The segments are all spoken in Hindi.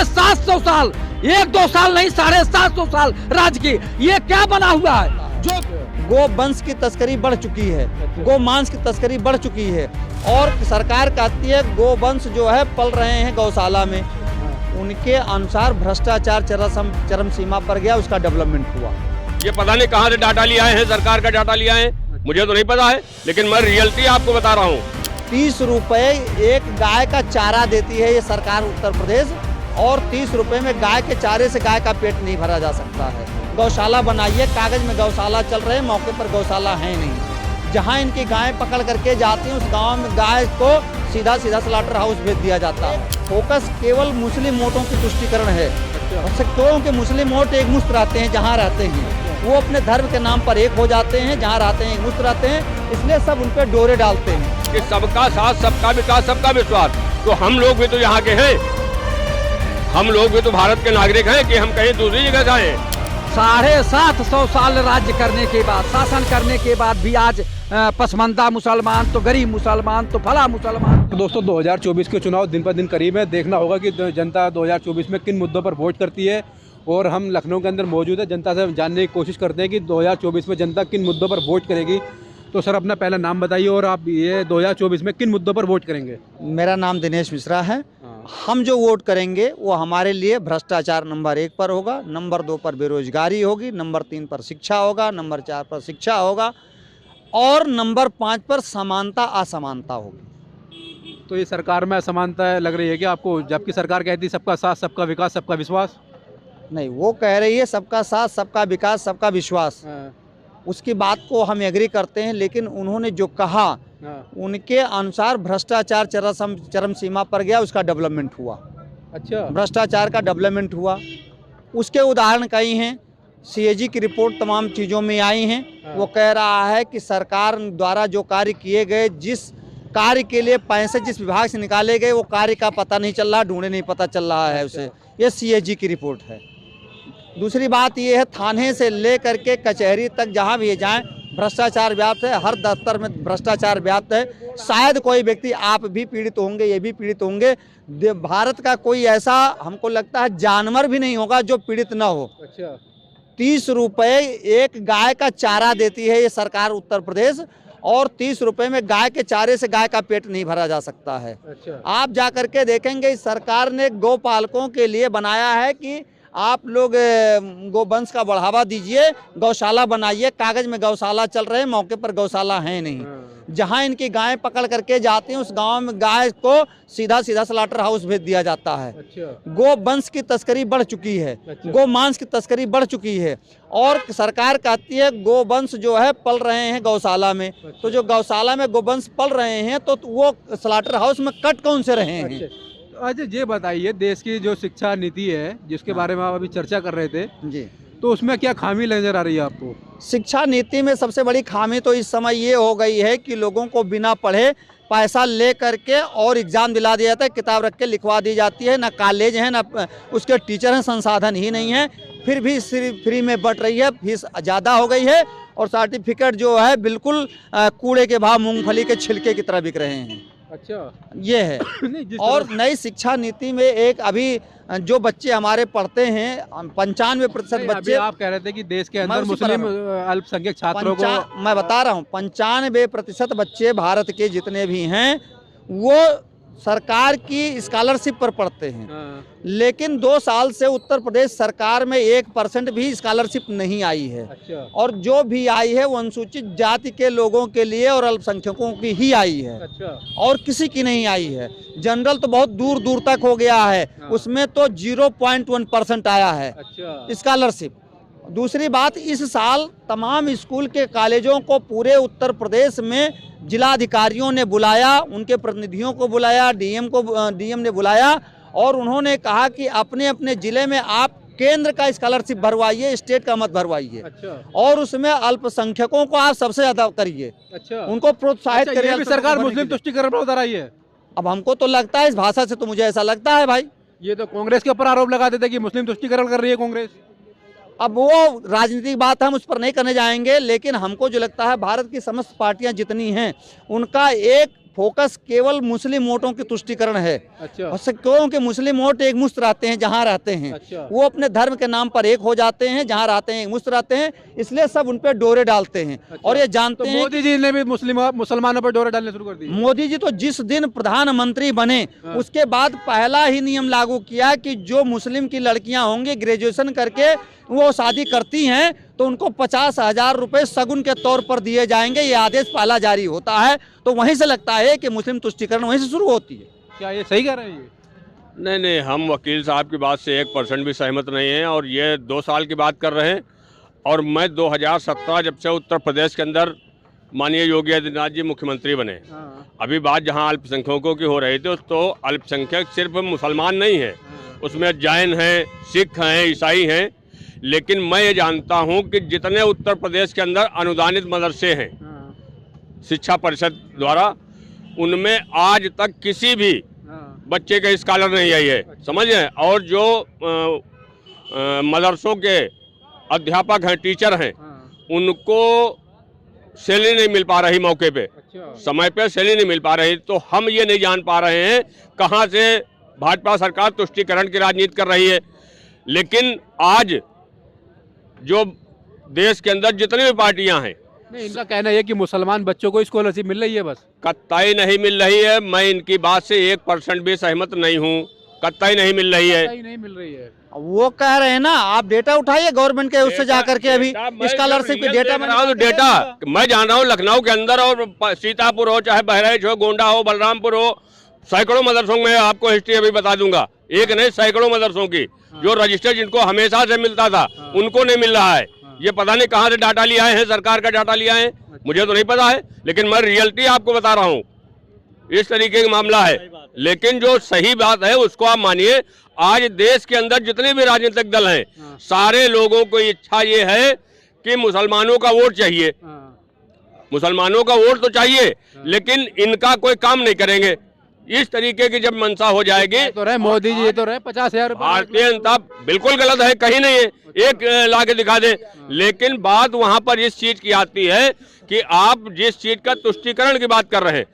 750 साल, 1-2 साल नहीं 750 साल राज की, ये क्या बना हुआ है? जो गो वंश की तस्करी बढ़ चुकी है, गो मांस की तस्करी बढ़ चुकी है और सरकार कहती है गो वंश जो है पल रहे हैं गौशाला में, उनके अनुसार भ्रष्टाचार चरम सीमा पर गया, उसका डेवलपमेंट हुआ। ये पता नहीं कहाँ से डाटा लिया है, सरकार का डाटा लिया है, मुझे तो नहीं पता है, लेकिन मैं रियलिटी आपको बता रहा हूँ। 30 रुपए एक गाय का चारा देती है ये सरकार उत्तर प्रदेश, और 30 रुपए में गाय के चारे से गाय का पेट नहीं भरा जा सकता है। गौशाला बनाइए, कागज में गौशाला चल रहे हैं, मौके पर गौशाला है नहीं। जहाँ इनकी गाय पकड़ करके जाती हैं उस गांव में गाय को सीधा स्लाटर हाउस भेज दिया जाता है। फोकस केवल मुस्लिम वोटों की तुष्टिकरण है। क्यों कि मुस्लिम वोट एक मुश्त रहते हैं जहाँ रहते हैं, वो अपने धर्म के नाम पर एक हो जाते हैं, जहाँ रहते हैं एक मुश्त रहते हैं, इसलिए सब उन पर डोरे डालते हैं कि सबका साथ, सबका विकास, सबका विश्वास। तो हम लोग भी तो यहाँ के हैं, हम लोग भी तो भारत के नागरिक हैं कि हम कहीं दूसरी जगह जाएं। 750 साल राज्य करने के बाद, शासन करने के बाद भी आज पसमानदा मुसलमान तो गरीब मुसलमान तो भला मुसलमान। तो दोस्तों 2024 के चुनाव दिन पर दिन करीब है। देखना होगा कि जनता 2024 में किन मुद्दों पर वोट करती है, और हम लखनऊ के अंदर मौजूद है, जनता से जानने की कोशिश करते हैं कि 2024 में जनता किन मुद्दों पर वोट करेगी। तो सर अपना पहला नाम बताइए और आप ये 2024 में किन मुद्दों पर वोट करेंगे? मेरा नाम दिनेश मिश्रा है। हम जो वोट करेंगे वो हमारे लिए भ्रष्टाचार नंबर 1 पर होगा, नंबर 2 पर बेरोजगारी होगी, नंबर 3 पर शिक्षा होगा, नंबर 4 पर शिक्षा होगा और नंबर 5 पर समानता असमानता होगी। तो ये सरकार में असमानता लग रही है कि आपको, जबकि सरकार कहती है सबका साथ, सबका विकास, सबका विश्वास? नहीं, वो कह रही है सबका साथ, सबका विकास, सबका विश्वास। उसकी बात को हम एग्री करते हैं, लेकिन उन्होंने जो कहा उनके अनुसार भ्रष्टाचार चरम सीमा पर गया, उसका डेवलपमेंट हुआ। अच्छा, भ्रष्टाचार का डेवलपमेंट हुआ, उसके उदाहरण कई हैं। CAG की रिपोर्ट तमाम चीज़ों में आई हैं। वो कह रहा है कि सरकार द्वारा जो कार्य किए गए, जिस कार्य के लिए पैसे जिस विभाग से निकाले गए, वो कार्य का पता नहीं चल रहा, ढूंढे नहीं पता चल रहा है उसे। ये CAG की रिपोर्ट है। दूसरी बात ये है, थाने से ले करके कचहरी तक जहाँ भी जाएं भ्रष्टाचार व्याप्त है, हर दफ्तर में भ्रष्टाचार व्याप्त है। शायद कोई व्यक्ति, आप भी पीड़ित होंगे, ये भी पीड़ित होंगे, भारत का कोई ऐसा हमको लगता है जानवर भी नहीं होगा जो पीड़ित ना हो। अच्छा, 30 रुपए एक गाय का चारा देती है ये सरकार उत्तर प्रदेश, और 30 रुपए में गाय के चारे से गाय का पेट नहीं भरा जा सकता है। अच्छा। आप जा करके देखेंगे इस सरकार ने गौपालकों के लिए बनाया है कि आप लोग गोवंश का बढ़ावा दीजिए, गौशाला बनाइए, कागज में गौशाला चल रहे हैं, मौके पर गौशाला है नहीं। जहां इनकी गायें पकड़ करके जाती हैं उस गांव में गाय को सीधा स्लाटर हाउस भेज दिया जाता है। अच्छा। गो वंश की तस्करी बढ़ चुकी है। अच्छा। गो मांस की तस्करी बढ़ चुकी है और सरकार कहती है गो वंश जो है पल रहे हैं गौशाला में। अच्छा। तो जो गौशाला में गोवंश पल रहे हैं तो वो स्लाटर हाउस में कट कौन से रहे हैं? अच्छा, अच्छा, ये बताइए, देश की जो शिक्षा नीति है जिसके बारे में आप अभी चर्चा कर रहे थे जी, तो उसमें क्या खामी नजर आ रही है आपको? शिक्षा नीति में सबसे बड़ी खामी तो इस समय ये हो गई है कि लोगों को बिना पढ़े पैसा ले करके और एग्जाम दिला दिया जाता है, किताब रख के लिखवा दी जाती है। ना कॉलेज है, ना उसके टीचर हैं, संसाधन ही नहीं है, फिर भी फ्री में बट रही है, फीस ज़्यादा हो गई है और सर्टिफिकेट जो है बिल्कुल कूड़े के भाव मूंगफली के छिलके की तरह बिक रहे हैं। अच्छा, ये है। और नई शिक्षा नीति में एक अभी जो बच्चे हमारे पढ़ते हैं 95% बच्चे, आप कह रहे थे कि देश के अंदर मुस्लिम अल्पसंख्यक छात्रों को, मैं बता रहा हूँ 95% बच्चे भारत के जितने भी हैं वो सरकार की स्कॉलरशिप पर पढ़ते हैं। लेकिन 2 साल से उत्तर प्रदेश सरकार में 1% भी स्कॉलरशिप नहीं आई है। अच्छा। और जो भी आई है वो अनुसूचित जाति के लोगों के लिए और अल्पसंख्यकों की ही आई है। अच्छा। और किसी की नहीं आई है। जनरल तो बहुत दूर दूर तक हो गया है। उसमें तो 0.1% आया है। अच्छा। स्कॉलरशिप। दूसरी बात, इस साल तमाम स्कूल के कॉलेजों को पूरे उत्तर प्रदेश में जिलाधिकारियों ने बुलाया, उनके प्रतिनिधियों को बुलाया, डीएम ने बुलाया और उन्होंने कहा कि अपने अपने जिले में आप केंद्र का स्कॉलरशिप भरवाइए, स्टेट का मत भरवाइए। अच्छा। और उसमें अल्पसंख्यकों को आप सबसे ज्यादा करिए। अच्छा। उनको प्रोत्साहित अच्छा, करिए। ये भी सरकार मुस्लिम तुष्टिकरण पर उतर आई है। अब हमको तो लगता है, इस भाषा से तो मुझे ऐसा लगता है भाई। ये तो कांग्रेस के ऊपर आरोप लगाते थे कि मुस्लिम तुष्टिकरण कर रही है कांग्रेस। अब वो राजनीतिक बात हम उस पर नहीं करने जाएंगे, लेकिन हमको जो लगता है भारत की समस्त पार्टियां जितनी हैं उनका एक फोकस केवल मुस्लिम वोटों की तुष्टीकरण है। अच्छा। और क्योंकि मुस्लिम वोट एक मुश्त रहते हैं जहाँ रहते हैं। अच्छा। वो अपने धर्म के नाम पर एक हो जाते हैं, जहाँ रहते हैं एक मुश्त रहते हैं, इसलिए सब उन पे डोरे डालते हैं। अच्छा। और ये जानते तो हैं मोदी जी ने भी मुसलमानों पर डोरे डालने शुरू कर दिए। मोदी जी तो जिस दिन प्रधानमंत्री बने उसके बाद पहला ही नियम लागू किया कि जो मुस्लिम की लड़कियां होंगी ग्रेजुएशन करके वो शादी करती हैं तो उनको 50,000 रुपए सगुन के तौर पर दिए जाएंगे। ये आदेश पहला जारी होता है। तो वहीं से लगता है कि मुस्लिम तुष्टीकरण वहीं से शुरू होती है। क्या ये सही कह रहे हैं? ये नहीं, हम वकील साहब की बात से 1% भी सहमत नहीं हैं और ये 2 साल की बात कर रहे हैं। और मैं 2017 जब से उत्तर प्रदेश के अंदर माननीय योगी आदित्यनाथ जी मुख्यमंत्री बने, अभी बात जहां अल्पसंख्यकों की हो रही थी तो अल्पसंख्यक सिर्फ मुसलमान नहीं है, उसमें जैन हैं, सिख हैं, ईसाई हैं। लेकिन मैं ये जानता हूं कि जितने उत्तर प्रदेश के अंदर अनुदानित मदरसे हैं शिक्षा परिषद द्वारा, उनमें आज तक किसी भी बच्चे के स्कॉलर नहीं आई है, समझ रहे हैं। और जो मदरसों के अध्यापक हैं, टीचर हैं, उनको सैलरी नहीं मिल पा रही मौके पे। अच्छा। समय पे सैलरी नहीं मिल पा रही। तो हम ये नहीं जान पा रहे हैं कहाँ से भाजपा सरकार तुष्टीकरण की राजनीति कर रही है। लेकिन आज जो देश के अंदर जितनी भी पार्टियां हैं, नहीं, इनका कहना है कि मुसलमान बच्चों को स्कॉलरशिप मिल रही है, बस कतई नहीं मिल रही है। मैं इनकी बात से 1% भी सहमत नहीं हूँ, कतई नहीं मिल रही है। नहीं मिल रही है। वो कह रहे हैं ना, आप डेटा उठाइए गवर्नमेंट के उससे जाकर के अभी स्कॉलरशिप की डेटा मैं जान रहा हूँ लखनऊ के अंदर और सीतापुर हो, चाहे बहराइच हो, गोंडा हो, बलरामपुर हो, सैकड़ों मदरसों में आपको हिस्ट्री अभी बता दूंगा। एक नहीं, सैकड़ों मदरसों की जो रजिस्टर जिनको हमेशा से मिलता था उनको नहीं मिल रहा है। ये पता नहीं कहाँ से डाटा लिया है, सरकार का डाटा लिया है, मुझे तो नहीं पता है, लेकिन मैं रियलिटी आपको बता रहा हूँ। इस तरीके का मामला है। लेकिन जो सही बात है उसको आप मानिए, आज देश के अंदर जितने भी राजनीतिक दल हैं, सारे लोगों को इच्छा ये है कि मुसलमानों का वोट चाहिए, मुसलमानों का वोट तो चाहिए, लेकिन इनका कोई काम नहीं करेंगे। इस तरीके की जब मंशा हो जाएगी तो रहे मोदी जी तो रहे 50,000 भारतीय जनता बिल्कुल गलत है, कहीं नहीं है, एक ला के दिखा दे। लेकिन बात वहां पर इस चीज की आती है कि आप जिस चीज का तुष्टीकरण की बात कर रहे हैं,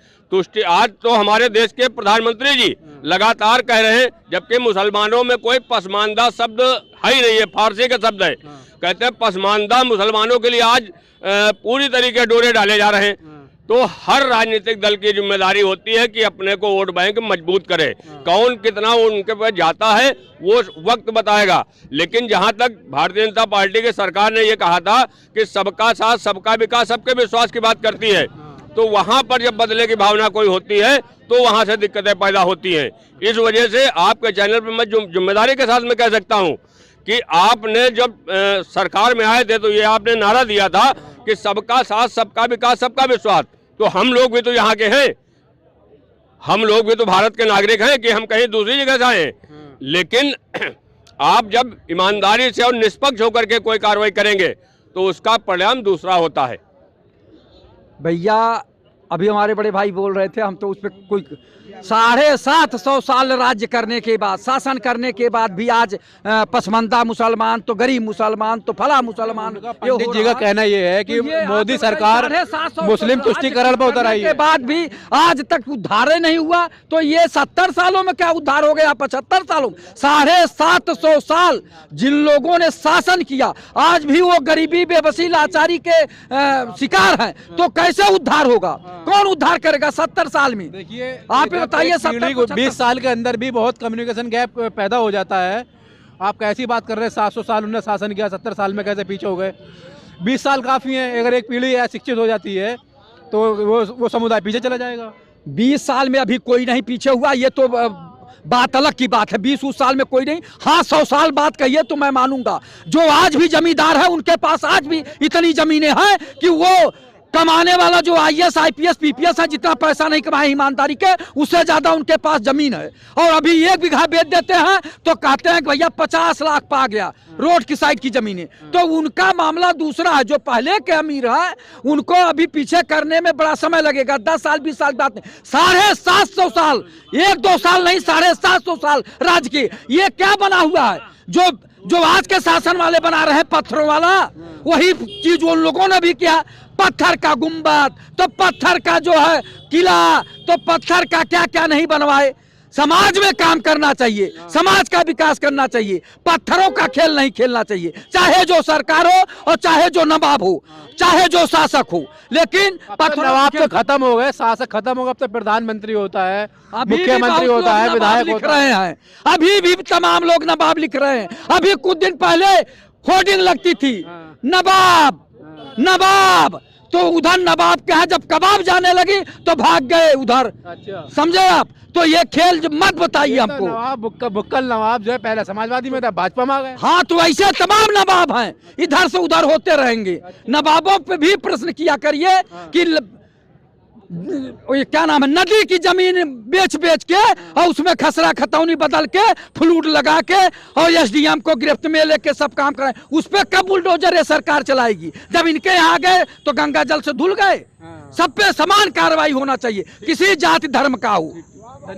आज तो हमारे देश के प्रधानमंत्री जी लगातार कह रहे हैं, जबकि मुसलमानों में कोई पसमानदा शब्द है ही नहीं है, फारसी का शब्द है। कहते हैं पसमानदा मुसलमानों के लिए आज पूरी तरीके डोरे डाले जा रहे हैं। तो हर राजनीतिक दल की जिम्मेदारी होती है कि अपने को वोट बैंक मजबूत करे। कौन कितना उनके पास जाता है वो वक्त बताएगा। लेकिन जहां तक भारतीय जनता पार्टी की सरकार ने ये कहा था कि सबका साथ, सबका विकास, सबके विश्वास की बात करती है, तो वहां पर जब बदले की भावना कोई होती है तो वहां से दिक्कतें पैदा होती हैं। इस वजह से आपके चैनल पर मैं जिम्मेदारी के साथ में कह सकता हूं कि आपने जब सरकार में आए थे तो ये आपने नारा दिया था कि सबका साथ, सबका विकास, सबका विश्वास। तो हम लोग भी तो यहाँ के हैं, हम लोग भी तो भारत के नागरिक हैं कि हम कहीं दूसरी जगह से आए। लेकिन आप जब ईमानदारी से और निष्पक्ष होकर के कोई कार्रवाई करेंगे तो उसका परिणाम दूसरा होता है। भैया अभी हमारे बड़े भाई बोल रहे थे, हम तो उस पर कोई 750 साल राज्य करने के बाद, शासन करने के बाद भी आज पसमानदा मुसलमान तो गरीब मुसलमान तो फला मुसलमान। पंडित जी का कहना ये है कि मोदी सरकार मुस्लिम तुष्टीकरण पर उतर आई है, के बाद भी आज तक उद्धार नहीं हुआ। तो ये 70 सालों में क्या उद्धार हो गया? 75 सालों में 750 साल जिन लोगों ने शासन किया आज भी वो गरीबी, बेबसी, लाचारी के शिकार हैं, तो कैसे उद्धार होगा? कौन उद्धार करेगा 70 साल में? देखिए आप बताइए, 20 साल के अंदर भी बहुत कम्युनिकेशन गैप पैदा हो जाता है। आप कैसी बात कर रहे हैं? 700 साल उन्होंने शासन किया, 70 साल में कैसे पीछे हो गए? 20 साल काफ़ी है। अगर एक पीढ़ी शिक्षित हो जाती है तो वो समुदाय पीछे चला जाएगा। 20 साल में अभी कोई नहीं पीछे हुआ, ये तो बात अलग की बात है। 20 साल में कोई नहीं, हाँ 100 साल बात कहिए तो मैं मानूंगा। जो आज भी जमींदार है उनके पास आज भी इतनी जमीनें हैं कि वो कमाने वाला जो IAS, IPS, PPS है, जितना पैसा नहीं कमाए ईमानदारी के, उससे ज्यादा उनके पास जमीन है। और अभी 1 बीघा बेच देते हैं तो कहते हैं कि भैया 50 लाख पा गया रोड की साइड की जमीनें। तो उनका मामला दूसरा है। जो पहले के अमीर है उनको अभी पीछे करने में बड़ा समय लगेगा, 10 साल 20 साल की बात नहीं, 750 साल, 1-2 साल नहीं, 750 साल राज्य की। ये क्या बना हुआ है? जो जो आज के शासन वाले बना रहे हैं पत्थरों वाला, वही चीज उन लोगों ने भी किया। पत्थर का गुम्बद, तो पत्थर का जो है किला, तो पत्थर का क्या क्या नहीं बनवाए। समाज में काम करना चाहिए, समाज का विकास करना चाहिए, पत्थरों का खेल नहीं खेलना चाहिए, चाहे जो सरकार हो और चाहे जो नवाब हो, चाहे जो शासक हो। लेकिन नवाब तो खत्म हो गए, शासक खत्म हो गए, अब तो प्रधानमंत्री होता है, अभी भी मुख्यमंत्री बहुत होता लोग है, नवाब विधायक लिख होता है। रहे हैं, अभी भी तमाम लोग नवाब लिख रहे हैं। अभी कुछ दिन पहले होर्डिंग लगती थी, नवाब नवाब, तो उधर नवाब के यहाँ जब कबाब जाने लगी तो भाग गए उधर। अच्छा, समझे आप? तो ये खेल मत बताइए ये तो हमको। नवाब बुक्कल नवाब जो है पहले समाजवादी में था, भाजपा में आ गए। हाँ, तो ऐसे तमाम नवाब हैं, इधर से उधर होते रहेंगे। नवाबों पे भी प्रश्न किया करिए कि ये क्या नाम है, नदी की जमीन बेच बेच के और उसमें खसरा खतौनी बदल के फ्लूट लगा के और एसडीएम को गिरफ्त में लेके सब काम कराए। उस पे कब बुलडोजर ये सरकार चलाएगी? जब इनके यहाँ गए तो गंगा जल से धुल गए। सब पे समान कार्रवाई होना चाहिए, किसी जाति धर्म का हो।